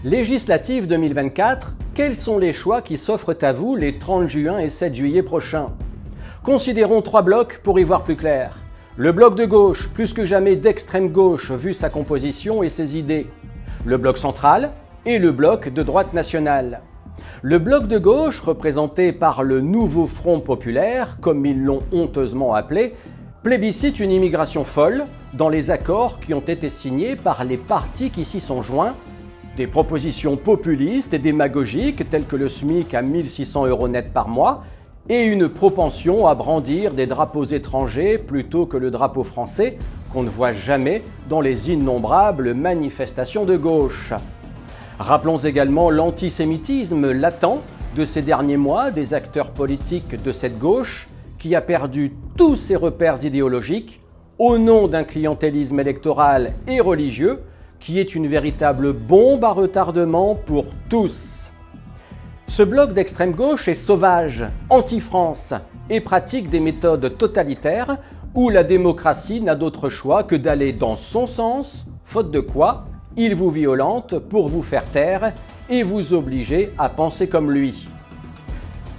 Législative 2024, quels sont les choix qui s'offrent à vous les 30 juin et 7 juillet prochains? Considérons 3 blocs pour y voir plus clair. Le bloc de gauche, plus que jamais d'extrême gauche vu sa composition et ses idées. Le bloc central et le bloc de droite nationale. Le bloc de gauche, représenté par le Nouveau Front Populaire, comme ils l'ont honteusement appelé, plébiscite une immigration folle dans les accords qui ont été signés par les partis qui s'y sont joints. Des propositions populistes et démagogiques telles que le SMIC à 1 600 € net par mois et une propension à brandir des drapeaux étrangers plutôt que le drapeau français qu'on ne voit jamais dans les innombrables manifestations de gauche. Rappelons également l'antisémitisme latent de ces derniers mois des acteurs politiques de cette gauche qui a perdu tous ses repères idéologiques au nom d'un clientélisme électoral et religieux qui est une véritable bombe à retardement pour tous. Ce bloc d'extrême gauche est sauvage, anti-France et pratique des méthodes totalitaires où la démocratie n'a d'autre choix que d'aller dans son sens, faute de quoi il vous violente pour vous faire taire et vous obliger à penser comme lui.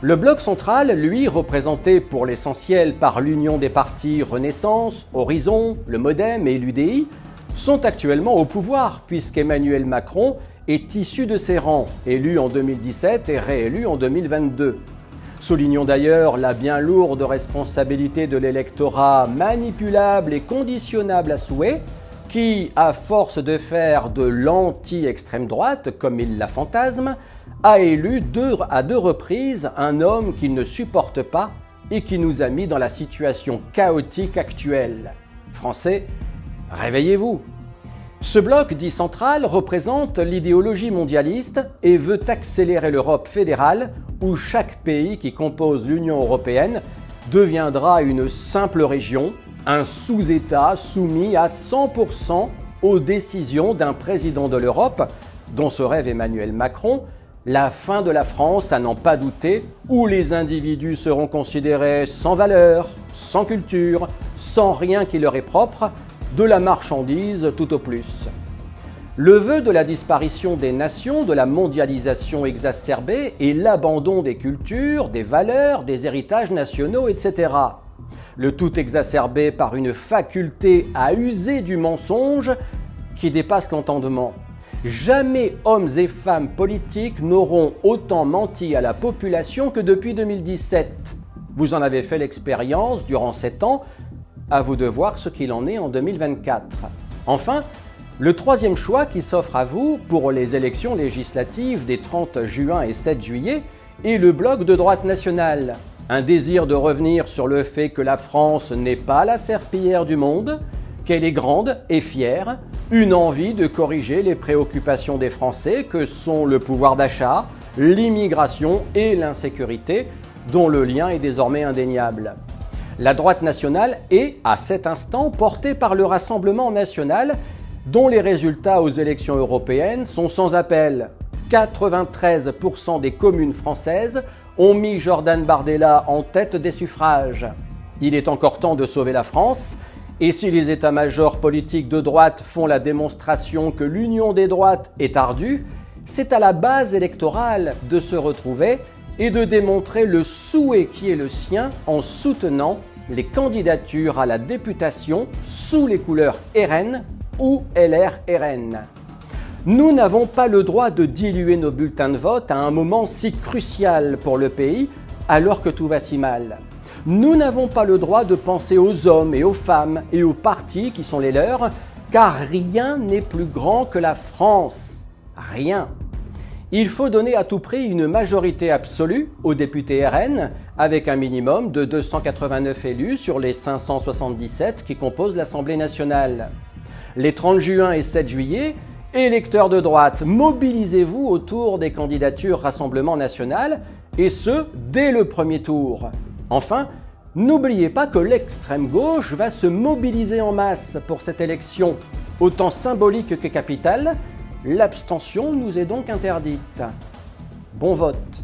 Le bloc central, lui, représenté pour l'essentiel par l'union des partis Renaissance, Horizon, le Modem et l'UDI, sont actuellement au pouvoir puisqu'Emmanuel Macron est issu de ses rangs, élu en 2017 et réélu en 2022. Soulignons d'ailleurs la bien lourde responsabilité de l'électorat manipulable et conditionnable à souhait qui, à force de faire de l'anti-extrême droite, comme il la fantasme, a élu à deux reprises un homme qu'il ne supporte pas et qui nous a mis dans la situation chaotique actuelle. Français, réveillez-vous! Ce bloc dit central représente l'idéologie mondialiste et veut accélérer l'Europe fédérale où chaque pays qui compose l'Union européenne deviendra une simple région, un sous-État soumis à 100% aux décisions d'un président de l'Europe, dont se rêve Emmanuel Macron, la fin de la France à n'en pas douter, où les individus seront considérés sans valeur, sans culture, sans rien qui leur est propre, de la marchandise tout au plus. Le vœu de la disparition des nations, de la mondialisation exacerbée et l'abandon des cultures, des valeurs, des héritages nationaux, etc. Le tout exacerbé par une faculté à user du mensonge qui dépasse l'entendement. Jamais hommes et femmes politiques n'auront autant menti à la population que depuis 2017. Vous en avez fait l'expérience durant 7 ans, à vous de voir ce qu'il en est en 2024. Enfin, le troisième choix qui s'offre à vous pour les élections législatives des 30 juin et 7 juillet est le bloc de droite nationale. Un désir de revenir sur le fait que la France n'est pas la serpillière du monde, qu'elle est grande et fière, une envie de corriger les préoccupations des Français que sont le pouvoir d'achat, l'immigration et l'insécurité, dont le lien est désormais indéniable. La droite nationale est, à cet instant, portée par le Rassemblement national, dont les résultats aux élections européennes sont sans appel. 93% des communes françaises ont mis Jordan Bardella en tête des suffrages. Il est encore temps de sauver la France, et si les états-majors politiques de droite font la démonstration que l'union des droites est ardue, c'est à la base électorale de se retrouver et de démontrer le souhait qui est le sien en soutenant les candidatures à la députation sous les couleurs RN ou LR-RN. Nous n'avons pas le droit de diluer nos bulletins de vote à un moment si crucial pour le pays alors que tout va si mal. Nous n'avons pas le droit de penser aux hommes et aux femmes et aux partis qui sont les leurs, car rien n'est plus grand que la France. Rien. Il faut donner à tout prix une majorité absolue aux députés RN, avec un minimum de 289 élus sur les 577 qui composent l'Assemblée nationale. Les 30 juin et 7 juillet, électeurs de droite, mobilisez-vous autour des candidatures Rassemblement national, et ce, dès le premier tour. Enfin, n'oubliez pas que l'extrême gauche va se mobiliser en masse pour cette élection, autant symbolique que capitale. L'abstention nous est donc interdite. Bon vote!